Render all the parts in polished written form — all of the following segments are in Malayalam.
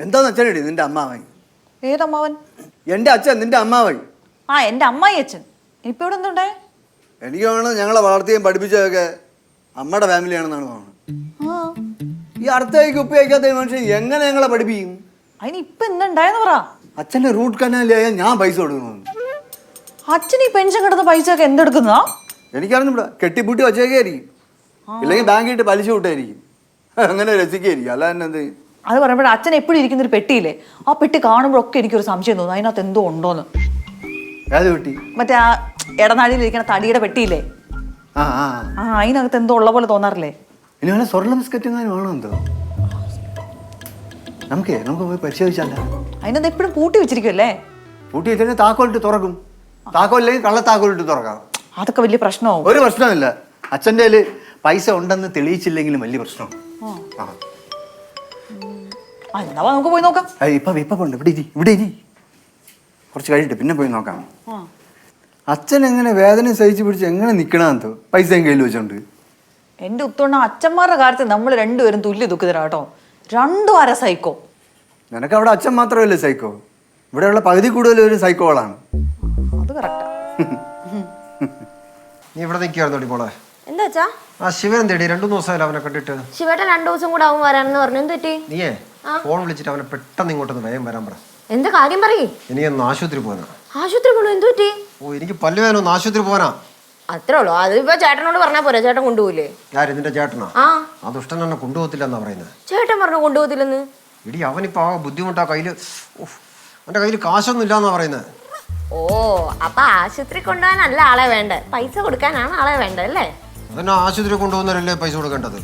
എന്താന്ന് അച്ഛനടി നിന്റെ അമ്മാവൻ? ഏതമ്മാവൻ? എന്റെ അച്ഛൻ, നിന്റെ അമ്മാവൻ. ആ, എന്റെ അമ്മായി അച്ഛൻ. ഇപ്പൊ ഇവിടെ എന്തുണ്ടേ? എനിക്ക് വേണം ഞങ്ങളെ വളർത്തിയും പഠിപ്പിച്ചതൊക്കെ അമ്മയുടെ ഫാമിലിയാണെന്നാണ് തോന്നുന്നത്. ഈ അർത്ഥയ്ക്ക് ഉപ്പ് വയ്ക്കാത്ത മനുഷ്യൻ എങ്ങനെ ഞങ്ങളെ പഠിപ്പിക്കും? അതിന് ഇപ്പൊ എന്തുണ്ടായെന്ന് പറ. അച്ഛന്റെ റൂട്ട് കനാലിലായാൽ ഞാൻ പൈസ കൊടുക്കണമെന്ന്. അച്ഛൻ ഈ പെൻഷൻ കിടന്ന പൈസ ഒക്കെ എന്തെടുക്കുന്നതാ? എനിക്കറിഞ്ഞൂടാ. കെട്ടിപ്പൂട്ടി വച്ചേക്കായിരിക്കും, ഇല്ലെങ്കിൽ ബാങ്കിട്ട് പലിശ വിട്ടായിരിക്കും. അങ്ങനെ രസിക്കായിരിക്കും. അല്ല തന്നെ എന്ത്? അത് പറയുമ്പോഴേ അച്ഛൻ എപ്പോഴും ഇരിക്കുന്ന ഒരു പെട്ടിയില്ലേ, ആ പെട്ടി കാണുമ്പോഴൊക്കെ എനിക്കൊരു സംശയം തോന്നുന്നു അതിനകത്ത് എന്തോ ഉണ്ടോന്ന്. ഏത് പെട്ടി? മറ്റേ ആ ഇടനാഴിയിൽ ഇരിക്കുന്ന തടിയുടെ പെട്ടിയില്ലേ, അതിനകത്ത് എന്തോ ഉള്ള പോലെ തോന്നാറില്ലേ? ഇനി വേണേൽ സ്വർണ്ണ ബിസ്ക്കറ്റ് എങ്ങാനും വേണോ എന്തോ? നമുക്ക് പോയി പരിശോധിച്ചല്ല. അതിനകത്ത് എപ്പോഴും പൂട്ടി വെച്ചിരിക്കുമല്ലേ? പൂട്ടി വെച്ചാൽ താക്കോലിട്ട് തുറക്കും. താക്കോലില്ലെങ്കിൽ കള്ളത്താക്കോലിട്ട് തുറക്കാം. അതൊക്കെ വലിയ പ്രശ്നമാവും. ഒരു പ്രശ്നമില്ല. അച്ഛൻ്റെ കയ്യിൽ പൈസ ഉണ്ടെന്ന് തെളിയിച്ചില്ലെങ്കിലും വലിയ പ്രശ്നമാണ്. എന്നാ നമുക്ക് പോയി നോക്കാം. ഇപ്പൊ പോണ്ട, ഇവിടെ ഇരി. കുറച്ച് കഴിഞ്ഞിട്ട് പിന്നെ പോയി നോക്കാം. അച്ഛൻ എങ്ങനെ വേദന സഹിച്ച് പിടിച്ച് എങ്ങനെ നിക്കണെന്തോ പൈസയും കയ്യിൽ വെച്ചോണ്ട്. എന്റെ ഉത്തോണ്ണ അച്ഛന്മാരുടെ കാര്യത്തിൽ നമ്മൾ രണ്ടുപേരും തുല്യ ദുഃഖിതരാ കേട്ടോ. രണ്ടും അര സൈക്കോ. നിനക്ക് അവിടെ അച്ഛൻ മാത്രമല്ലേ സൈക്കോ? ഇവിടെയുള്ള പകുതി കൂടുതൽ ഒരു സൈക്കോളാണ്. അത് കറക്റ്റാ. നീ ഇവിടെ നിൽക്കുവായിരുന്നോടി മോളെ? എന്താ വെച്ചാ? ആ ശിവൻ തേടി 2 ദിവസമായാലും അവനെ കണ്ടിട്ട്. ശിവേട്ടൻ 2 ദിവസം കൂടെ ആവും വരാനെന്ന് പറഞ്ഞു. എന്ത് പറ്റി? നീയേ ഫോൺ വിളിച്ചിട്ട് അവനെ പെട്ടെന്ന് ഇങ്ങോട്ടൊന്ന് വേഗം വരാൻ പറ. എന്താ കാര്യം പറയേ? എനിക്കൊന്ന് ആശുപത്രി പോകാനാ. ആശുപത്രി പോണോ? എന്ത് പറ്റി? ഓ, എനിക്ക് പല്ലുവേദന, ഒന്ന് ആശുപത്രി പോകാനാ. അത്രേ ഉള്ളൂ. അതിപ്പോ ചേട്ടനോട് പറഞ്ഞാ പോരാ? ചേട്ടൻ കൊണ്ടുപോയില്ലേ? ആര്? നിന്റെ ചേട്ടനാ? ആ ദുഷ്ടൻ എന്നെ കൊണ്ടുപോകത്തില്ല എന്നാ പറയുന്നത്. ചേട്ടൻ പറഞ്ഞു കൊണ്ടുപോകത്തില്ലെന്ന്. ഇടി അവനിപ്പോ ആ ബുദ്ധിമുട്ടാ. കയ്യില് അവന്റെ കയ്യിൽ കാശൊന്നും ഇല്ലാന്നാ പറയുന്നത്. ഓ, അപ്പൊ ആശുപത്രി കൊണ്ടുപോകാനല്ല ആളെ വേണ്ട, പൈസ കൊടുക്കാനാണ് ആളെ വേണ്ടത് അല്ലേ? അതന്നെ, ആശുപത്രി കൊണ്ടുപോകുന്നവരല്ലേ പൈസ കൊടുക്കേണ്ടത്.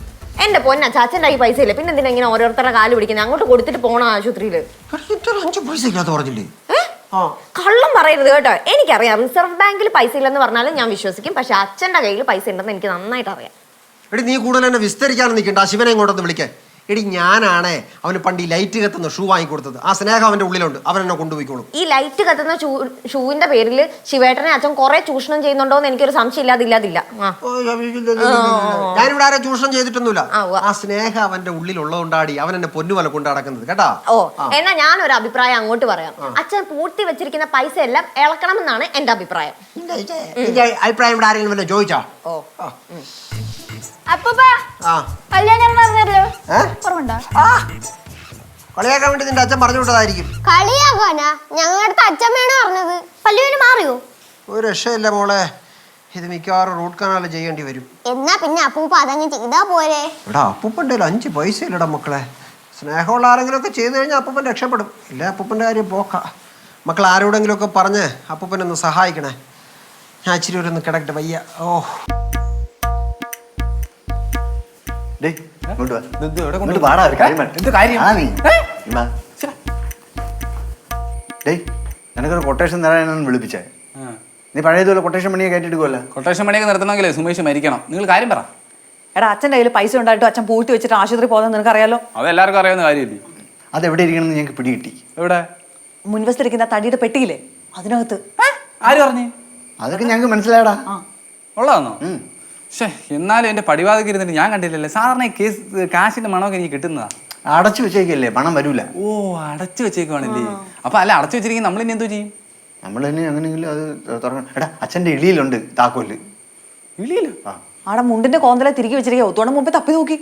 എന്റെ പൊന്ന ചാച്ചൻ്റെ ഈ പൈസ ഇല്ല, പിന്നെ എന്തിനാ ഇങ്ങനെ ഓരോരുത്തരുടെ കാല് പിടിക്കുന്നത്? അങ്ങോട്ട് കൊടുത്തിട്ട് പോണോ ആശുപത്രിയില്? 5 പൈസ ഇല്ലാത്ത പറഞ്ഞില്ലേ? കള്ളം പറയരുത് കേട്ടോ. എനിക്കറിയാം റിസർവ് ബാങ്കിൽ പൈസ ഇല്ലെന്ന് പറഞ്ഞാലും ഞാൻ വിശ്വസിക്കും. പക്ഷെ അച്ഛന്റെ കയ്യിൽ പൈസ ഉണ്ടെന്ന് എനിക്ക് നന്നായിട്ട് അറിയാം. എടി നീ കൂടുതൽ എന്നെ വിസ്തരിക്കാനും നിൽക്കണ്ട. ആ ശിവനെ ഇങ്ങോട്ടൊന്ന് വിളിക്കാൻ. എടി ഞാനാണേ അവന് പണ്ട് ഈ ലൈറ്റ് കത്തുന്ന ഷൂ വാങ്ങിക്കൊടുത്തത്. ആ സ്നേഹം അവന്റെ ഉള്ളിലുണ്ട്. അവൻ എന്നെ കൊണ്ടുപോയിക്കോളും. ഈ ലൈറ്റ് കത്തുന്ന ഷൂവിന്റെ പേരിൽ ശിവേട്ടനെ അച്ഛൻ കുറെ ചൂഷണം ചെയ്യുന്നുണ്ടോ എന്ന് എനിക്കൊരു സംശയം ഇല്ലാതില്ല. ഞാനിവിടെ ആരെ ചൂഷണം ചെയ്തിട്ടൊന്നുമില്ല. ആ സ്നേഹം അവന്റെ ഉള്ളിലുള്ളതുകൊണ്ടാടി അവൻ എന്നെ പൊന്നുപോലെ കൊണ്ടു നടക്കുന്നത് കേട്ടാ. ഓ, എന്നാ ഞാനൊരു അഭിപ്രായം അങ്ങോട്ട് പറയാം. അച്ഛൻ പൂർത്തി വെച്ചിരിക്കുന്ന പൈസ എല്ലാം ഇളക്കണമെന്നാണ് എന്റെ അഭിപ്രായം. അഭിപ്രായം ഇവിടെ ആരെങ്കിലും വല്ല ചോദിച്ചാ? ഓ, കളിയാക്കാൻ വേണ്ടി നിന്റെ അച്ഛൻ പറഞ്ഞു വിട്ടതായിരിക്കും. കളിയാക്കാനാ? ഞങ്ങളുടെ അച്ഛമ്മയാണ് പറഞ്ഞത്. പല്ലുവിന് മാറിയോ? ഒരു രക്ഷയില്ല മോളെ. ഇത് മിക്കവാറും റൂട്ട് കനാല് ചെയ്യേണ്ടി വരും. എന്നാ പിന്നെ അപ്പൂപ്പ അതങ്ങ് ചെയ്താ പോരെ? ഇവിടെ അപ്പൂപ്പൻ്റെ 5 പൈസ ഇല്ലടാ മക്കളെ. സ്നേഹമുള്ള ആരെങ്കിലും ഒക്കെ ചെയ്തു കഴിഞ്ഞാൽ അപ്പൂപ്പൻ രക്ഷപ്പെടും. ഇല്ല അപ്പൂപ്പൻ്റെ കാര്യം പോക്ക. മക്കൾ ആരോടെങ്കിലും ഒക്കെ പറഞ്ഞ് അപ്പൂപ്പനൊന്ന് സഹായിക്കണേ. ഞാൻ ഇച്ചിരി ഒരു കിടക്കട്ടെ വയ്യ. ഓ നിനക്കൊരു കൊട്ടേഷൻ തരാനാണ് വിളിപ്പിച്ചേ. നീ പഴയതുപോലെ കൊട്ടേഷൻ പണിയെ കയറ്റിയെടുക്കുമല്ലോ. കൊട്ടേഷൻ പണിയൊക്കെ നിർത്തണമെങ്കിലേ സുമേഷ് മരിക്കണം. നിങ്ങൾ കാര്യം പറ. എടാ, അച്ഛൻ്റെ കയ്യിൽ പൈസ ഉണ്ടായിട്ടും അച്ഛൻ പൂട്ടി വെച്ചിട്ട് ആശുപത്രി പോകുന്നത് നിനക്കറിയാലോ? അത് എല്ലാവർക്കും അറിയാവുന്ന കാര്യമില്ലേ? അതെവിടെ ഇരിക്കണമെന്ന് ഞങ്ങൾക്ക് പിടികിട്ടി. എവിടെ? മുൻവശത്തിരിക്കുന്ന തടിയുടെ പെട്ടിയില്ലേ, അതിനകത്ത്. ആര് പറഞ്ഞു? അതൊക്കെ ഞങ്ങൾക്ക് മനസ്സിലായടാ. ഉള്ളതാണോ? പക്ഷേ എന്നാലും എൻ്റെ പടിവാതിക്ക് ഇരുന്നിട്ട് ഞാൻ കണ്ടില്ലല്ലേ. സാധാരണ കേസ് കാശിന്റെ മണമൊക്കെ എനിക്ക് കിട്ടുന്നതാ. അടച്ചു വെച്ചേക്കല്ലേ, പണം വരൂല. ഓ, അടച്ചു വെച്ചേക്കുവാണല്ലേ. അപ്പൊ അല്ല, അടച്ചു വെച്ചിരിക്കും നമ്മൾ ഇനി എന്തോ ചെയ്യും? നമ്മൾ തന്നെ അങ്ങനെയെങ്കിലും അത് തുറക്കണം. എടാ, അച്ഛൻ്റെ ഇളിയിലുണ്ട് താക്കോല്. ഇളിയില്ലോ? ആടെ മുണ്ടിന്റെ കോന്തല തിരികെ വെച്ചിരിക്കുക. ഒത്തോണം മുമ്പേ തപ്പി നോക്കി.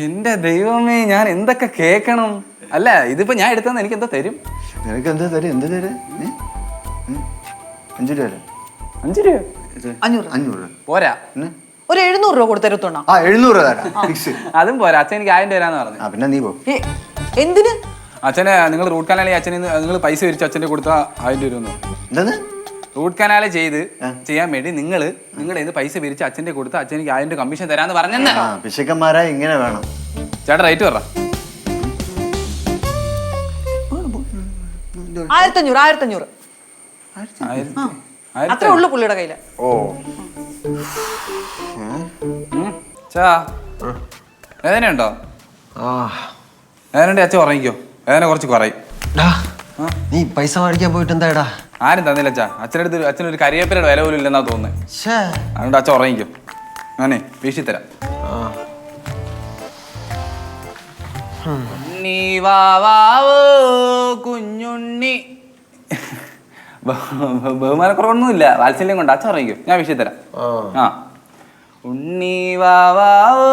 എന്റെ ദൈവമേ, ഞാൻ എന്തൊക്കെ കേൾക്കണം. അല്ല, ഇതിപ്പോ ഞാൻ എടുത്തെന്ന് എനിക്ക് എന്താ തരും? നിനക്ക് എന്താ തരും? എന്ത് തരും? 5 രൂപ. 5 രൂപ? 500 രൂപ പോരാ. ഒരു 700 രൂപ കൊടുത്തരുത്തോണ. 700 രൂപ തരാം. അതും പോരാ. അച്ഛൻ എനിക്ക് 1000 തരാന്ന് പറഞ്ഞു. പിന്നെ നീ പോ. എന്തിന്? അച്ഛനെ നിങ്ങൾ റൂട്ട് കനാലി അച്ഛനെ നിങ്ങൾ പൈസ വിരിച്ച് അച്ഛൻ്റെ കൊടുത്ത 1000 രൂപ. എന്താണ്? റൂട്ട് കനാല് ചെയ്യാൻ വേണ്ടി നിങ്ങളുടെ പൈസ പിരിച്ച് അച്ഛൻ്റെ കൊടുത്ത് അച്ഛനിക്ക് 1000 രൂപ കമ്മീഷൻ തരാന്ന് പറഞ്ഞെന്ന്. പിശുക്കന്മാരാ ഇങ്ങനെ വേണം. ചേട്ടാ റേറ്റ് പറ. 1500. അത്രേ ഉള്ളു പുള്ളിയുടെ കയ്യില്. ഓ, വേദനയുണ്ടോ? വേദനയുണ്ട് അച്ഛൻ ഉറങ്ങിക്കോ. വേദന കുറച്ച് കുറയും. നീ പൈസ മേടിക്കാൻ പോയിട്ട് എന്താടാ? ആരും തന്നില്ല അച്ഛാ. അച്ഛനൊരു കരിവേപ്പിലയുടെ വില പോലും ഇല്ലെന്നാ തോന്നുന്നത്. അതുകൊണ്ട് അച്ഛൻ ഉറങ്ങിക്കോ. ഞാനേ വീശിത്തരാം. നീ വാവോ ബഹുമാനക്കുറവൊന്നുമില്ല, വാത്സല്യം കൊണ്ട്. അച്ഛൻ ഉറങ്ങിക്കും, ഞാൻ വിഷയം തരാം. ആ ഉണ്ണി വാവാവോ.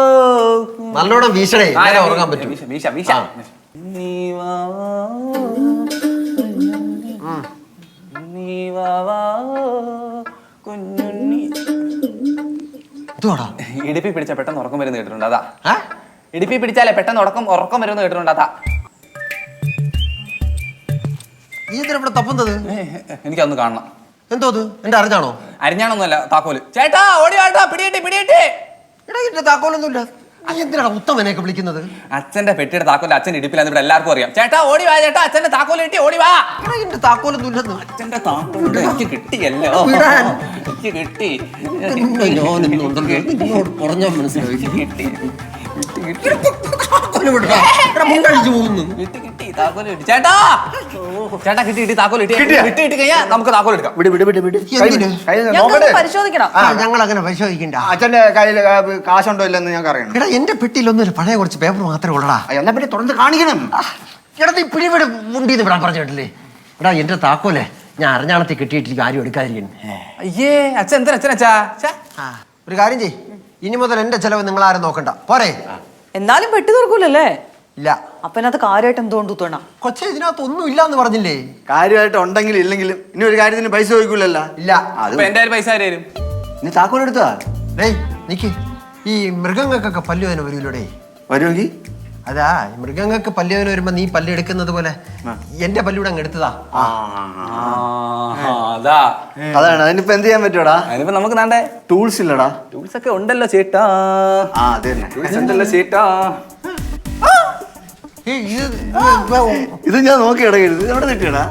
നല്ലോണം വീശണേ, എന്നാലേ ഉറങ്ങാൻ പറ്റും. വീശ വീശ. ഉണ്ണി വാവാവോ, ഉണ്ണി വാവാവോ, കുഞ്ഞുണ്ണി. ഇതുവാടാ ഇടുപ്പി പിടിച്ചാൽ പെട്ടെന്ന് ഉറക്കം വരുന്ന കേട്ടിട്ടുണ്ട്, അതാ. ഇടുപ്പി പിടിച്ചാലേ പെട്ടെന്ന് ഉറക്കം വരുന്ന കേട്ടിട്ടുണ്ട്, അതാ. നീ എന്തിനാ ഇവിടെ തപ്പുന്നത്? എനിക്കതൊന്ന് കാണണം. എന്തോ അത് എന്റെ അറിഞ്ഞാണോ? അരിഞ്ഞാണൊന്നുമല്ല, താക്കോല്. ചേട്ടാ ഓടി വാട്ടാ, പിടിയിട്ടി പിടിയിട്ടി. എടാ എന്റെ താക്കോലൊന്നുമില്ല. നീ എന്തിനാണ് ഉത്തമനെയൊക്കെ വിളിക്കുന്നത്? അച്ഛന്റെ പെട്ടിയുടെ താക്കോല് അച്ഛൻ ഇടുപ്പിലാന്ന് ഇവിടെ എല്ലാവർക്കും അറിയാം. ചേട്ടാ ഓടി വാ ചേട്ടാ, അച്ഛന്റെ താക്കോല് കിട്ടി, ഓടി വാ. എടാ എന്റെ താക്കോലൊന്നും ഇല്ലെന്ന്. അച്ഛന്റെ താക്കോല് എനിക്ക് കിട്ടിയല്ലോ, എനിക്ക് കിട്ടി. നിന്നോട് പറഞ്ഞാൽ മനസ്സിലായി. കിട്ടി കിട്ടി താക്കോല് കിട്ടി. ചേട്ടാ ചേട്ടാ കിട്ടി കിട്ടി താക്കോല് കിട്ടി. കിട്ടി കഴിഞ്ഞാൽ നമുക്ക് താക്കോല് എടുക്കാം. വിട് വിട് വിട് വിട്. എന്തിന്? ഞങ്ങൾക്ക് പരിശോധിക്കണം. ഞങ്ങൾ അങ്ങനെ പരിശോധിക്കണ്ട. അച്ഛന്റെ കയ്യിൽ കാശുണ്ടോ ഇല്ലെന്ന് ഞങ്ങൾക്ക് അറിയണം. എടാ എന്റെ പെട്ടിയിലൊന്നും പഴയ കുറച്ച് പേപ്പർ മാത്രമേ ഉള്ളടാ. എന്നാ പിന്നെ തുറന്ന് കാണിക്കണം. എടാ നീ പിടിപിടി മുണ്ടീന്ന് വിടാൻ പറഞ്ഞു കേട്ടില്ലേ? എടാ എന്റെ താക്കോലെ ഞാൻ അറിഞ്ഞാണത്തി കിട്ടിയിട്ടില്ല, ആരും എടുക്കാതിരിക്കുന്നു. അയ്യേ അച്ഛൻ എന്തിനാ അച്ഛനച്ചാ? ഒരു കാര്യം ചെയ്, ഇനി മുതൽ എന്റെ ചെലവ് നിങ്ങൾ ആരും നോക്കണ്ട, പോരെ? എന്നാലും പെട്ടി തുറക്കൂലല്ലേ? ഇല്ല. അപ്പനകത്ത് കാര്യമായിട്ട് എന്തുകൊണ്ട് തോന്നാ? കൊച്ചെ ഇതിനകത്ത് ഒന്നും ഇല്ല എന്ന് പറഞ്ഞില്ലേ? കാര്യമായിട്ട് ഉണ്ടെങ്കിലും ഇല്ലെങ്കിലും ഇനി ഒരു കാര്യത്തിന് പൈസ ചോദിക്കൂലല്ലോ. ഇല്ല. അത് അപ്പൊ എന്റെ പൈസ ആര് തരും? നീ താക്കോൽ എടുത്താ? ഡേയ് നിക്ക്, ഈ മൃഗങ്ങൾക്കൊക്കെ പല്ലുവേന വരൂലോടേ. വരുമെങ്കിൽ അതാ മൃഗങ്ങൾക്ക് പല്ലുവേന വരുമ്പോ നീ പല്ല് എടുക്കുന്നത് പോലെ എന്റെ പല്ലൂടെ അങ്ങ് എടുത്തതാ. അതാ അതാണ്. അതിനിപ്പോ എന്ത് ചെയ്യാൻ പറ്റൂടാ? അതിനിപ്പോ നമുക്ക് നാണ്ടേ ടൂൾസ് ഇല്ലടാ. ടൂൾസ് ഒക്കെ ഉണ്ടല്ലോ ചേട്ടാ. അത് തന്നെ. ടൂൾസ് ഉണ്ടല്ലോ ചേട്ടാ. ഇത് ഞാൻ നോക്കി ഇടകരുത്, എവിടെ തെറ്റിയടാ?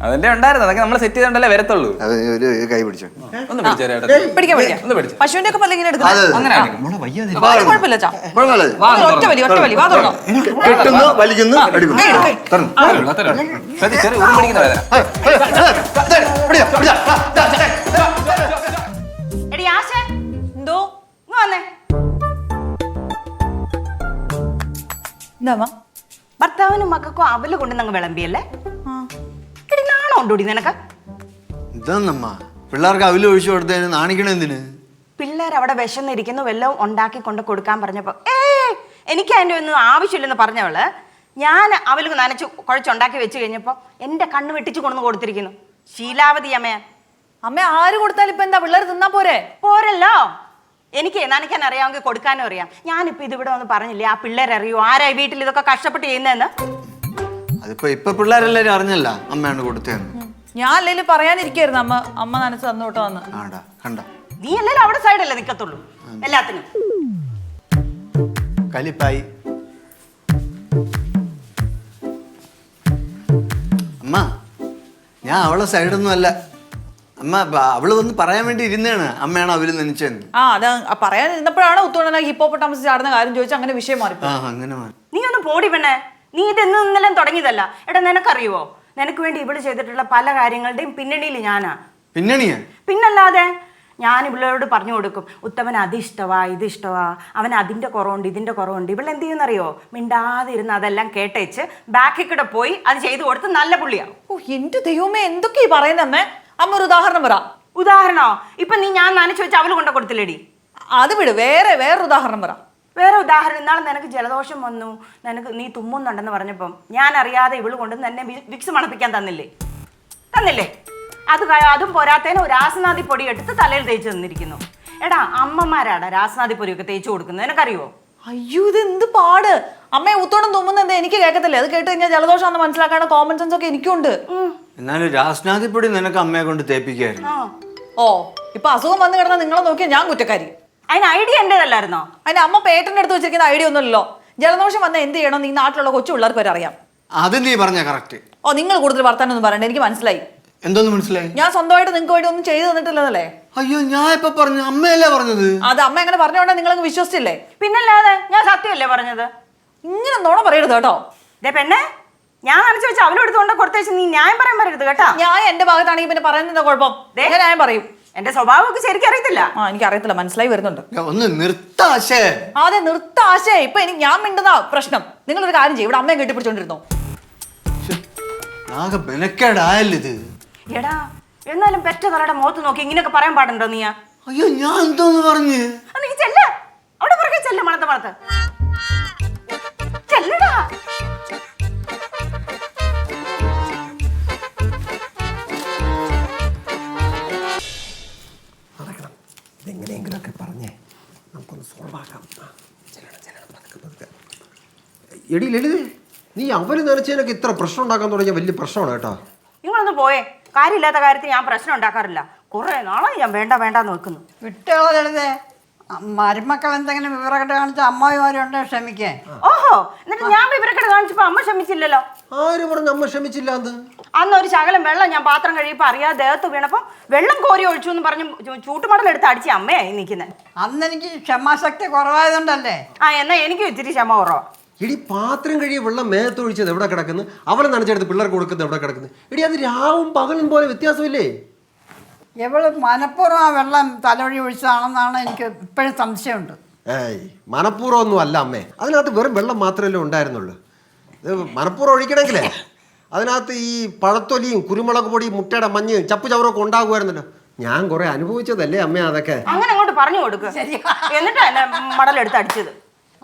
അതിന്റെ ഉണ്ടായിരുന്നു, അതൊക്കെ നമ്മൾ സെറ്റ് ചെയ്തോണ്ടല്ലേ വരത്തുള്ളൂ. അത് ഒരു കൈ പിടിച്ചോ. ഒന്ന് പിടിച്ചോ ചേട്ടാ. പിടിക്കാം ഒന്ന് പിടിച്ചു. പശുവിന്റെ ഒക്കെ പല്ല് ഇങ്ങനെ എടുക്കണം. അത് അങ്ങനെ നമ്മളെ വയ്യാതെ കുഴപ്പമില്ല ചാ. കുഴപ്പമില്ല. ഒറ്റ വലി വാ തുറന്നോ. കെട്ടുന്നു, വലിക്കുന്നു, എടുക്കുന്നു. ചെറിയ ഉറുമ്പ് പിടിക്കുന്ന വേദന. എടി ആശേ, എന്തോ ഇങ്ങ് വന്നേ. എന്താ ഭർത്താവിനും മക്കൾക്കും അവല് കൊണ്ട് നിങ്ങൾ വിളമ്പിയല്ലേ? എടി നാണം ഉണ്ടോടി നിനക്ക്? ഇതാന്നമ്മ പിള്ളേർക്ക് അവല് ഒഴിച്ചു കൊടുത്തതിന് നാണിക്കണം എന്തിന്? പിള്ളേർ അവിടെ വിശന്നിരിക്കുന്നു, വല്ലതും ഉണ്ടാക്കി കൊണ്ട് കൊടുക്കാൻ പറഞ്ഞപ്പോ എനിക്ക് അതിൻ്റെ ഒന്നും ആവശ്യമില്ലെന്ന് പറഞ്ഞവള് ഞാൻ അവല് നനച്ച് കുഴച്ചുണ്ടാക്കി വെച്ച് കഴിഞ്ഞപ്പോ എന്റെ കണ്ണ് വെട്ടിച്ചു കൊണ്ടു കൊടുത്തിരിക്കുന്നു. ശീലാവതി അമ്മയാൻ. അമ്മ ആര് കൊടുത്താലും ഇപ്പൊ എന്താ, പിള്ളേർ തിന്നാ പോരെ? പോരല്ലോ, എനിക്ക് നനയ്ക്കാൻ അറിയാമെങ്കിൽ കൊടുക്കാനും അറിയാം. ഞാനിപ്പോ ഇതിവിടെ ഒന്ന് പറഞ്ഞില്ലേ, ആ പിള്ളേരറിയോ ആരായി വീട്ടിൽ ഇതൊക്കെ കഷ്ടപ്പെട്ട് ചെയ്യുന്നതെന്ന്? ഇപ്പൊ പിള്ളേരെല്ലാരും അറിഞ്ഞല്ല അമ്മയാണ് കൊടുത്തതെന്ന്. ഞാൻ അല്ലെങ്കിലും പറയാനിരിക്കായിരുന്നു അമ്മ നനച്ച് തന്നോട്ടോ വന്ന്. ആടാ കണ്ട, നീ അല്ലല്ലോ അവിടെ സൈഡല്ലേ നിക്കത്തുള്ളൂ എല്ലാത്തിനും. കലിപ്പായി. അമ്മ ഞാൻ അവളെ സൈഡൊന്നും അല്ല അമ്മ, അവള് വന്ന് പറയാൻ വേണ്ടി ഇരുന്നാണ് അമ്മയാണ് അവര് നനച്ചെന്ന്. അത് പറയാനിരുന്നപ്പോഴാണ് ഉത്തോണ ഹിപ്പോപ്പൊട്ടാമസ് ചാടുന്ന കാര്യം ചോദിച്ചാൽ അങ്ങനെ വിഷയം മാറി. അങ്ങനെ മാറി. നീ ഒന്ന് പോടി പെണ്ണേ, നീ ഇത് ഇന്നെല്ലാം തുടങ്ങിയതല്ല. എടാ നിനക്കറിയുവോ, നിനക്ക് വേണ്ടി ഇവള് ചെയ്തിട്ടുള്ള പല കാര്യങ്ങളുടെയും പിന്നണിയിൽ ഞാനാ. പിന്നണിയാ? പിന്നല്ലാതെ ഞാൻ ഇവളോട് പറഞ്ഞു കൊടുക്കും, ഉത്തമൻ അത് ഇഷ്ടവാ ഇത് ഇഷ്ടവാ, അവൻ അതിന്റെ കുറവുണ്ട് ഇതിന്റെ കുറവുണ്ട്. ഇവൾ എന്ത് ചെയ്യുന്നറിയോ, മിണ്ടാതെ ഇരുന്ന് അതെല്ലാം കേട്ടേച്ച് ബാക്കിൽ കൂടെ പോയി അത് ചെയ്തു കൊടുത്ത് നല്ല പുള്ളിയാവും. ഓ എന്റെ ദൈവമേ, എന്തൊക്കെയാ പറയുന്ന അമ്മ? അമ്മ ഒരു ഉദാഹരണം പറ. ഉദാഹരണോ? ഇപ്പൊ നീ ഞാൻ നനച്ചു വെച്ച് അവള് കൊണ്ട കൊടുത്തില്ലേടി? അത് വിട്, വേറൊരു ഉദാഹരണം പറ. വേറെ ഉദാഹരണം, ഇന്നാളെ നിനക്ക് ജലദോഷം വന്നു, നീ തുമ്മുന്നുണ്ടെന്ന് പറഞ്ഞപ്പം ഞാൻ അറിയാതെ ഇവള് കൊണ്ട് തന്നെ വിക്സ് മണപ്പിക്കാൻ തന്നില്ലേ? അതും പോരാത്തേനെ ഒരു രാസനാദി പൊടി എടുത്ത് തലയിൽ തേച്ച് തന്നിരിക്കുന്നു. എടാ അമ്മമാരാടാ രാസനാദി പൊടിയൊക്കെ തേച്ച് കൊടുക്കുന്നത്, നിനക്കറിയോ? അയ്യോ ഇത് എന്ത് പാട്. അമ്മയെ ഉത്തോണം തുമ്മുന്ന എന്താ എനിക്ക് കേൾക്കത്തില്ലേ? അത് കേട്ട് കഴിഞ്ഞാൽ ജലദോഷം എന്ന് മനസ്സിലാക്കാനുള്ള കോമൺ സെൻസ് ഒക്കെ എനിക്കുണ്ട്. എന്നാലും രാസ്നാദിപ്പൊടി നിനക്ക് അമ്മയെ കൊണ്ട് തേപ്പിക്കായിരുന്നു. ഓ ഇപ്പൊ അസുഖം വന്നു കിടന്നാൽ നിങ്ങളെ നോക്കിയാൽ ഞാൻ കുറ്റക്കാരി. അതിന് ഐഡിയ എന്റേതല്ലായിരുന്നോ? അതിന്റെ അമ്മ പേറ്റന്റ് എടുത്ത് വെച്ചിരിക്കുന്ന ഐഡിയ ഒന്നുമല്ലോ. ജലദോഷം വന്നാൽ എന്ത് ചെയ്യണം ഈ നാട്ടിലുള്ള കൊച്ചു പിള്ളേർക്ക് വരെ അറിയാം. അത് നീ പറഞ്ഞ കറക്റ്റ്. ഓ നിങ്ങൾ കൂടുതൽ വർത്താനൊന്നും പറയണ്ട, എനിക്ക് മനസ്സിലായി. എന്തോന്ന് മനസ്സിലായി? ഞാൻ സ്വന്തമായിട്ട് നിങ്ങൾക്ക് വേണ്ടി ഒന്നും ചെയ്തു തന്നിട്ടില്ലെന്നല്ലേ? അയ്യോ ഞാൻ ഇപ്പൊ പറഞ്ഞു, അമ്മയല്ലേ പറഞ്ഞത്. അത് അമ്മ എങ്ങനെ പറഞ്ഞോണ്ടാ നിങ്ങളങ്ങ് വിശ്വസിച്ചില്ലേ? പിന്നല്ലാതെ ഞാൻ സത്യമല്ലേ പറഞ്ഞത്. ഇങ്ങനെ നോണ പറയരുത് കേട്ടോ. ദേ പെണ്ണെ, ഞാൻ നനച്ചു വെച്ച് അവലെടുത്തുകൊണ്ട് കൊടുത്തേച്ച് നീ ന്യായം പറയാൻ പറയരുത് കേട്ടാ. ഞാൻ എന്റെ ഭാഗത്താണെങ്കിൽ പിന്നെ പറയുന്നത് കുഴപ്പം ഞാൻ പറയും. എന്റെ സ്വഭാവമൊക്കെ ശരിക്കും അറിയത്തില്ല. എനിക്ക് അറിയത്തില്ല, മനസ്സിലായി വരുന്നുണ്ട്. ഒന്ന് നിർത്താശേ. അതെ നിർത്താശേ. ഇപ്പൊ എനിക്ക് ഞാൻ മിണ്ടുന്ന പ്രശ്നം. നിങ്ങളൊരു കാര്യം ചെയ്യും, ഇവിടെ അമ്മയെ കെട്ടിപ്പിടിച്ചോണ്ടിരുന്നോ? ആകെ മെനക്കേടായല്ലോ ഇത്. എടാ എന്നാലും പെറ്റ തലയുടെ മുഖത്ത് നോക്കി ഇങ്ങനെയൊക്കെ പറയാൻ പാടുണ്ടോ നീ? അയ്യോ ഞാൻ എന്തോന്ന് പറഞ്ഞ്? നീ ചെല്ല, അവിടെ പുറകെ ചെല്ല, മണത്ത് ചെല്ലടാ. നടക്കണം, ഇതെങ്ങനെയെങ്കിലുമൊക്കെ പറഞ്ഞേ നമുക്കൊന്ന് സോൾവ് ആക്കാം. എടി ലളിതേ, നീ അവര് നനച്ചതിനൊക്കെ ഇത്ര പ്രശ്നം ഉണ്ടാക്കാൻ തുടങ്ങിയ വലിയ പ്രശ്നമാണ് കേട്ടോ. നിങ്ങളൊന്ന് പോയേ. കാര്യമില്ലാത്ത കാര്യത്തിൽ ഞാൻ പ്രശ്നം ഉണ്ടാക്കാറില്ല. കുറെ നാളെ ഞാൻ വേണ്ടാന്ന് വെക്കുന്നു. വിട്ടുകളെ മരുമക്കൾ എന്തെങ്കിലും വിവരക്കെട്ട് കാണിച്ച അമ്മായിമാരുണ്ട് ക്ഷമിക്കേ. ഓഹോ, എന്നിട്ട് ഞാൻ വിവരക്കെട്ട് കാണിച്ചപ്പോ അമ്മ ക്ഷമിച്ചില്ലല്ലോ. ആര് പറഞ്ഞു അമ്മ ക്ഷമിച്ചില്ല? അന്ന് ഒരു ശകലം വെള്ളം ഞാൻ പാത്രം കഴിയപ്പോ അറിയാതെ ദേഹത്ത് വീണപ്പം വെള്ളം കോരി ഒഴിച്ചു എന്ന് പറഞ്ഞ് ചൂട്ടുമടലെടുത്ത് അടിച്ച് അമ്മയായി നിൽക്കുന്നത്. അന്ന് എനിക്ക് ക്ഷമാശക്തി കുറവായതുകൊണ്ടല്ലേ. എന്നാ എനിക്കും ഇത്തിരി ക്ഷമ കുറവാ. ഇടി പാത്രം കഴിയ വെള്ളം മേത്തൊഴിച്ചത് എവിടെ കിടക്കുന്നു? അവളെ നനച്ചെടുത്ത് പിള്ളേർക്ക് കൊടുക്കുന്നത് എവിടെ കിടക്കുന്നു? ഇടി അത് രാവും പകലും പോലെ വ്യത്യാസമില്ലേ? ഇവള് മനഃപൂർവ്വം ആ വെള്ളം തലവഴി ഒഴിച്ചതാണെന്നാണ് എനിക്ക് ഇപ്പോഴും സംശയമുണ്ട്. ഏയ് മനഃപൂർവ്വം ഒന്നും അല്ല അമ്മേ, അതിനകത്ത് വെറും വെള്ളം മാത്രമല്ലേ ഉണ്ടായിരുന്നുള്ളൂ. ഇത് മനഃപൂർവ്വം ഒഴിക്കണമെങ്കിലേ അതിനകത്ത് ഈ പഴത്തൊലിയും കുരുമുളക് പൊടിയും മുട്ടയുടെ മഞ്ഞയും ചപ്പ് ചവറൊക്കെ ഉണ്ടാകുമായിരുന്നല്ലോ. ഞാൻ കുറെ അനുഭവിച്ചതല്ലേ അമ്മേ അതൊക്കെ. അങ്ങനെ അങ്ങോട്ട് പറഞ്ഞു കൊടുക്കുക. എന്നിട്ടാ എന്നെ മടലെടുത്ത് അടിച്ചത്.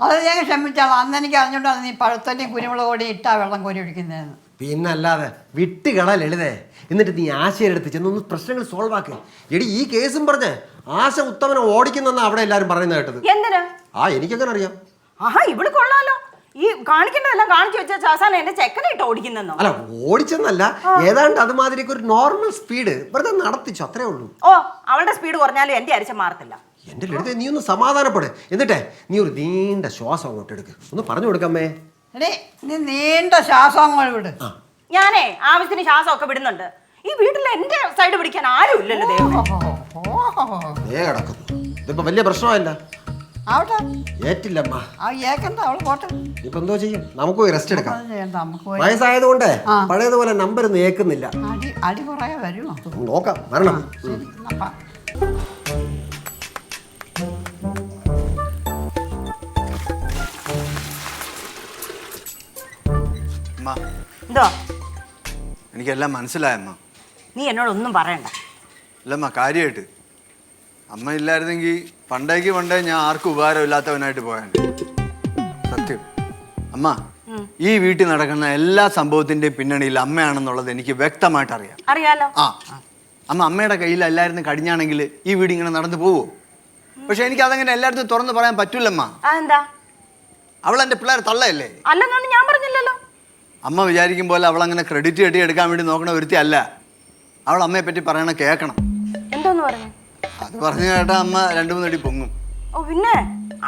അത് ഞാൻ ക്ഷമിച്ചാൽ അന്ന് എനിക്ക് അറിഞ്ഞോണ്ടാണ് നീ പഴത്തൊല്ലിയും കുരുമുളക് പൊടി ഇട്ടാ വെള്ളം കോരി ഒഴിക്കുന്നതെന്ന്. പിന്നല്ലാതെ വിട്ടുകള ലളിതേ. എന്നിട്ട് നീ ആശയെടുത്ത് ചെന്നൊന്ന് പ്രശ്നങ്ങൾ സോൾവ് ആക്ക്. എടി ഈ കേസും പറഞ്ഞേ ആശ ഉത്തമനെ ഓടിക്കുന്നെന്നാ അവിടെ എല്ലാരും പറയുന്നത് കേട്ടത്. എന്തിനാ? എനിക്കെങ്ങനെ അറിയാം? ആഹാ, ഇവിടെ കൊള്ളാലോ. ഈ കാണിക്കേണ്ടതെല്ലാം കാണിച്ചു വെച്ച അവസാനം എന്റെ ചെക്കനായിട്ട് ഓടിക്കുന്നോ? അല്ല ഓടിച്ചെന്നല്ല, ഏതാണ്ട് അതുമാതിരിക്ക് ഒരു നോർമൽ സ്പീഡ് വെറുതെ നടത്തിച്ചു, അത്രേ ഉള്ളൂ. ഓ, അവളുടെ സ്പീഡ് കുറഞ്ഞാലും എന്റെ അരിച്ച മാറത്തില്ല. എന്റെ ലളിത നീ ഒന്ന് സമാധാനപ്പെട്. എന്നിട്ടേ നീ ഒരു നീണ്ട ശ്വാസം അങ്ങോട്ട് എടുക്ക്. ഒന്ന് പറഞ്ഞു കൊടുക്കമ്മേ. എടേ നീ നീണ്ട ശ്വാസം അങ്ങോട്ട് വിട്. ഞാനേ ആവശ്യത്തിന് ശ്വാസം ഒക്കെ വിടുന്നുണ്ട്. ഈ വീട്ടിൽ എന്റെ സൈഡ് പിടിക്കാൻ ആരും ഇല്ലല്ലോ. കിടക്കുന്നു ഇതിപ്പോ വലിയ പ്രശ്നമല്ല. ആവട്ടെ, ഏറ്റില്ലമ്മ. ആ ഏക്കണ്ട, അവള് പോട്ടെ. ഇപ്പൊ എന്തോ ചെയ്യും? നമുക്ക് പോയി റെസ്റ്റ് എടുക്കാം. നമുക്ക് പോയി വയസ്സായതുകൊണ്ട് പഴയതുപോലെ നമ്പർ ഒന്നും ഏക്കുന്നില്ല. അടി കുറേ വരുമോ? നോക്കാം, വരണം. എന്തോ? എനിക്കെല്ലാം മനസ്സിലായമ്മ. നീ എന്നോടൊന്നും പറയണ്ട. അല്ലമ്മ, കാര്യമായിട്ട് അമ്മ ഇല്ലായിരുന്നെങ്കിൽ പണ്ടേ ഞാൻ ആർക്കും ഉപകാരമില്ലാത്തവനായിട്ട് പോയാണ്. സത്യം അമ്മ, ഈ വീട്ടിൽ നടക്കുന്ന എല്ലാ സംഭവത്തിന്റെയും പിന്നണിയിൽ അമ്മയാണെന്നുള്ളത് എനിക്ക് വ്യക്തമായിട്ട് അറിയാം. അറിയാലോ. അമ്മ അമ്മയുടെ കയ്യിലല്ലായിരുന്നു കടിഞ്ഞാണെങ്കിൽ ഈ വീട് ഇങ്ങനെ നടന്നു പോവോ? പക്ഷെ എനിക്ക് അതങ്ങനെ എല്ലായിടത്തും തുറന്ന് പറയാൻ പറ്റൂലമ്മ. അതെന്താ? അവൾ എന്റെ പിള്ളേരെ തള്ളയല്ലേ? അല്ലെന്നൊന്നും ഞാൻ പറഞ്ഞില്ലല്ലോ. അമ്മ വിചാരിക്കും പോലെ അവൾ അങ്ങനെ ക്രെഡിറ്റ് കെട്ടി എടുക്കാൻ വേണ്ടി നോക്കണ ഒരുത്തി അല്ല. അവൾ അമ്മയെ പറ്റി പറയണ കേൾക്കണം. എന്തോന്ന് പറഞ്ഞു? അത് പറഞ്ഞു കേട്ടാ അമ്മ രണ്ടു മൂന്നടി പൊങ്ങും. ഓ പിന്നെ,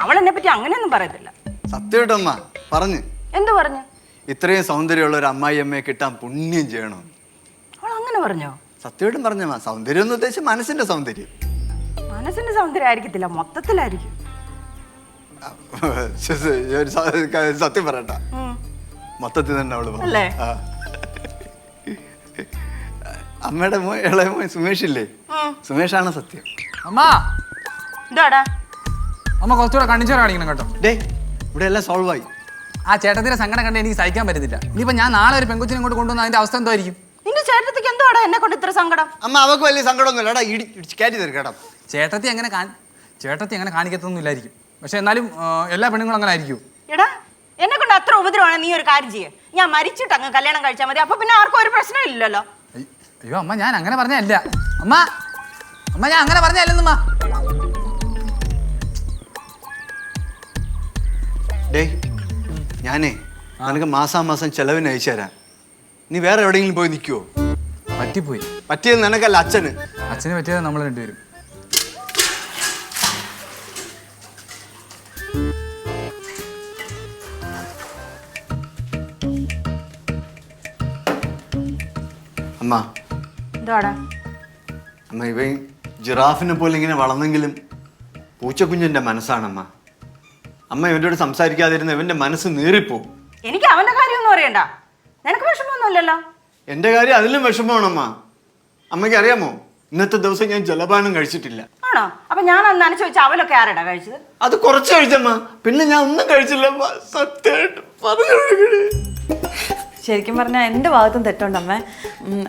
അവൾ എന്നെ പറ്റി അങ്ങനെയൊന്നും പറയത്തില്ല. സത്യമായിട്ടമ്മ പറഞ്ഞു. എന്തു പറഞ്ഞു? ഇത്രയും സൗന്ദര്യമുള്ള ഒരു അമ്മായി അമ്മയെ കിട്ടാൻ പുണ്യം ചെയ്യണം. അവൾ അങ്ങനെ പറഞ്ഞോ? സത്യമായിട്ടും പറഞ്ഞമ്മ. സൗന്ദര്യം എന്ന് ഉദ്ദേശിച്ച് മനസ്സിന്റെ സൗന്ദര്യം. മനസ്സിന്റെ സൗന്ദര്യം ആയിരിക്കത്തില്ല, മൊത്തത്തിലായിരിക്കും. സത്യം പറയണ്ട, മൊത്തത്തിൽ തന്നെ അവള് അല്ലേ? അമ്മയുടെ ഇളയ മോൻ സുമേഷ് ഇല്ലേ? സുമേഷാണ് സത്യം. അമ്മ എന്താടാ? അമ്മ കുറച്ചുകൂടെ കണ്ണിച്ചോര കാണിക്കണം കേട്ടോ. ഡേ, ഇവിടെ എല്ലാം സോൾവ് ആയി. ആ ചേട്ടത്തിന്റെ സങ്കടം കണ്ട് എനിക്ക് സഹിക്കാൻ പറ്റുന്നില്ല. ഇനിയിപ്പോ ഞാൻ നാളെ ഒരു പെങ്കൊച്ചിനെ കൊണ്ട് കൊണ്ടുവന്ന അതിന്റെ അവസ്ഥ എന്തായിരിക്കും? നിന്റെ ചേട്ടത്തിക്ക് എന്തോടാ എന്നെ കൊണ്ട് ഇത്ര സങ്കടം? അമ്മ അവർക്ക് വലിയ സങ്കടമൊന്നുമില്ല. എടാ ഇടിച്ച് കയറ്റി തരും കേട്ടോ. ചേട്ടത്തി അങ്ങനെ കാണിക്കത്തൊന്നും ഇല്ലായിരിക്കും. പക്ഷെ എന്നാലും എല്ലാ പെണ്ണുങ്ങളും അങ്ങനെ ആയിരിക്കും. എടാ, എന്നെ കൊണ്ട് അത്ര ഉപദ്രവമാണ്. നീ ഒരു കാര്യം ചെയ്യേ, ഞാൻ മരിച്ചിട്ട് അങ്ങ് കല്യാണം കഴിച്ചാൽ മതി. അപ്പൊ പിന്നെ ആർക്കും ഒരു പ്രശ്നം ഇല്ലല്ലോ. അയ്യോ അമ്മ, ഞാൻ അങ്ങനെ പറഞ്ഞല്ല അമ്മ. അമ്മ ഞാൻ അങ്ങനെ പറഞ്ഞല്ലെന്നമ്മ. ഡേ, ഞാനേ നിനക്ക് മാസാമാസം ചെലവിന് അയച്ചു തരാം. നീ വേറെ എവിടെയെങ്കിലും പോയി നിൽക്കുവോ? പറ്റിപ്പോയി. പറ്റിയത് നിനക്കല്ല, അച്ഛന്. അച്ഛന് പറ്റിയത് നമ്മൾ രണ്ടുപേരും. അമ്മ, എന്താടാ? അമ്മ ഇവൻ ജിറാഫിനെ പോലെ ഇങ്ങനെ വളർന്നെങ്കിലും പൂച്ചക്കുഞ്ഞിന്റെ മനസ്സാണമ്മ. അമ്മ ഇവൻ്റെ കൂടെ സംസാരിക്കാതിരുന്ന ഇവന്റെ മനസ്സ് നീറിപ്പോവും. എനിക്ക് അവന്റെ കാര്യമൊന്നും അറിയണ്ട. നിനക്ക് വിഷമമൊന്നുമില്ലല്ലോ. എന്റെ കാര്യം അതിലും വിഷമമാണമ്മ. അമ്മയ്ക്ക് അറിയാമോ, ഇന്നത്തെ ദിവസം ഞാൻ ജലപാനം കഴിച്ചിട്ടില്ല. ആണോ? അപ്പൊ ഞാൻ അന്ന് നനച്ചു വെച്ച അവലൊക്കെ ആരാടാ കഴിച്ചത്? അത് കുറച്ച് കഴിച്ചമ്മ, പിന്നെ ഞാൻ ഒന്നും കഴിച്ചില്ല. സത്യമായിട്ട് പറഞ്ഞു. ശരിക്കും പറഞ്ഞാൽ എൻ്റെ ഭാഗത്തും തെറ്റുണ്ട് അമ്മ.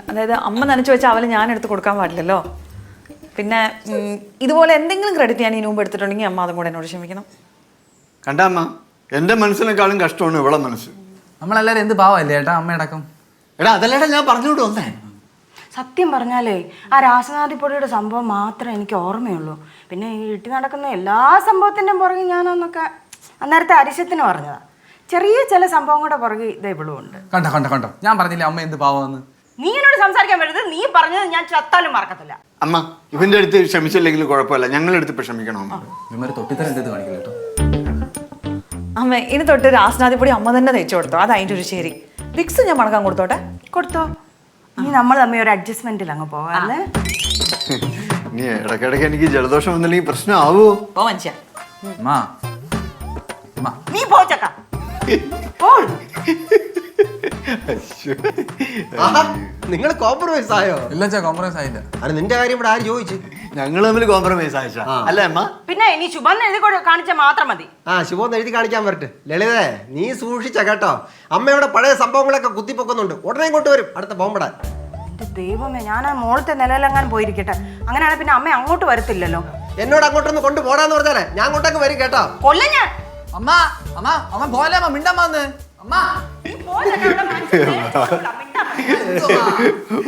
അതായത് അമ്മ നനച്ചു വെച്ച അവല് ഞാൻ എടുത്ത് കൊടുക്കാൻ പാടില്ലല്ലോ. പിന്നെ ഇതുപോലെ എന്തെങ്കിലും ക്രെഡിറ്റ് ഞാൻ ഇതിനു മുമ്പ് എടുത്തിട്ടുണ്ടെങ്കിൽ അമ്മ അതും കൂടെ എന്നോട് ക്ഷമിക്കണം. കണ്ടാ അമ്മ, എൻ്റെ മനസ്സിനെക്കാളും കഷ്ടമാണ് ഇവളെ മനസ്സ്. നമ്മളെല്ലാരും എന്ത് പാവല്ലേ ഏട്ടാ, അമ്മയടക്കം. എടാ അതല്ലേടാ ഞാൻ പറഞ്ഞോട്ട് വന്നേ. സത്യം പറഞ്ഞാലേ ആ രാസനാദിപ്പൊടിയുടെ സംഭവം മാത്രമേ എനിക്ക് ഓർമ്മയുള്ളൂ. പിന്നെ ഈ വീട്ടിൽ നടക്കുന്ന എല്ലാ സംഭവത്തിൻ്റെ പുറകെ ഞാനൊന്നൊക്കെ അന്നേരത്തെ അരിശത്തിന് പറഞ്ഞതാ. ചെറിയ ചില സംഭവങ്ങളുടെ പുറകെ ഇതേ ഇവളും ഉണ്ട്. കണ്ടോ ഞാൻ പറഞ്ഞില്ലേ അമ്മ എന്ത് പാവമെന്ന്. നീ എന്നോട് സംസാരിക്കാൻ പറ്റരുത്. നീ പറഞ്ഞത് ഞാൻ ചത്താലും മറക്കത്തില്ല. അമ്മ ഇവന്റെ അടുത്ത് ക്ഷമിച്ചില്ലെങ്കിലും കുഴപ്പമില്ല, ഞങ്ങളുടെ അടുത്ത് ഇപ്പൊ ക്ഷമിക്കണം അമ്മ. ഇവന്മാര് തൊട്ടിത്തരം എന്ത് കാണിക്കില്ല കേട്ടോ. അമ്മ ഇനി തൊട്ട് രാസനാദിപ്പൊടി അമ്മ തന്നെ തേച്ചു കൊടുത്തോ, അത് അതിൻ്റെ ഒരു ശരി. വിക്സ് ഞാൻ മണക്കാൻ കൊടുത്തോട്ടെ. കൊടുത്തോ. ഇനി നമ്മൾ തമ്മിൽ ഒരു അഡ്ജസ്റ്റ്മെന്റിൽ അങ്ങ് പോകാല്ലേ. നീ ഇടയ്ക്കിടയ്ക്ക് എനിക്ക് ജലദോഷം വന്നില്ലെങ്കിൽ പ്രശ്നമാവോ? പോ മനുഷ്യ. നീ പോ ചക്ക. നിങ്ങൾ കോംപ്രമൈസ് ആയോ? ഇല്ല കോംപ്രമൈസ് ആയില്ല. അത് നിന്റെ കാര്യം ഇവിടെ ആര് ചോദിച്ചു? ഞങ്ങൾ തമ്മിൽ കോംപ്രമൈസ് അയച്ചാ അല്ലേ അമ്മ? പിന്നെ ഇനി ശുഭം എഴുതി കാണിച്ചാൽ മാത്രം മതി. ശുഭം എഴുതി കാണിക്കാൻ വരട്ടെ. ലളിതേ നീ സൂക്ഷിച്ച കേട്ടോ, അമ്മയുടെ പഴയ സംഭവങ്ങളൊക്കെ കുത്തിപ്പൊക്കുന്നുണ്ട്. ഉടനെ ഇങ്ങോട്ട് വരും അടുത്ത ബോംബിടാൻ. എന്റെ ദൈവമേ, ഞാൻ ആ മോളത്തെ നിലയിലെങ്ങാനും പോയിരിക്കട്ടെ. അങ്ങനെയാണ് പിന്നെ അമ്മ അങ്ങോട്ട് വരത്തില്ലല്ലോ. എന്നോട് അങ്ങോട്ടൊന്ന് കൊണ്ടുപോടാന്ന് പറഞ്ഞാലേ ഞാൻ അങ്ങോട്ടേക്ക് വരും കേട്ടോ. കൊല്ല ഞാൻ. അമ്മ പോലെ അമ്മ മിണ്ടമ്മാന്ന്. അമ്മ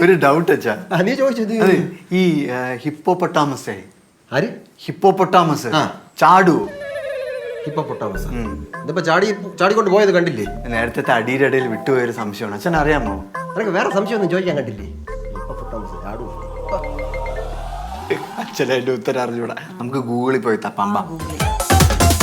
ഒരു ഡൗട്ട് വെച്ചാ നീ ചോദിച്ചത് ഈ ഹിപ്പോപ്പൊട്ടാമസ് ആര്? ഹിപ്പോപ്പൊട്ടാമസ് ചാടുവോ? ഹിപ്പോപ്പൊട്ടാമസ് ഇതിപ്പോ ചാടിക്കൊണ്ട് പോയത് കണ്ടില്ലേ? നേരത്തെ അടിയുടെ ഇടയിൽ വിട്ടുപോയൊരു സംശയമാണ്. അച്ഛൻ അറിയാമോ? നിനക്ക് വേറെ സംശയം ഒന്നും ചോദിക്കാൻ കണ്ടില്ലേ? ഹിപ്പോപ്പൊട്ടാമസ് ചാടുവോ? അച്ഛനെ അതിന്റെ ഉത്തരം അറിഞ്ഞൂടാ. നമുക്ക് ഗൂഗിളിൽ പോയി തപ്പാം.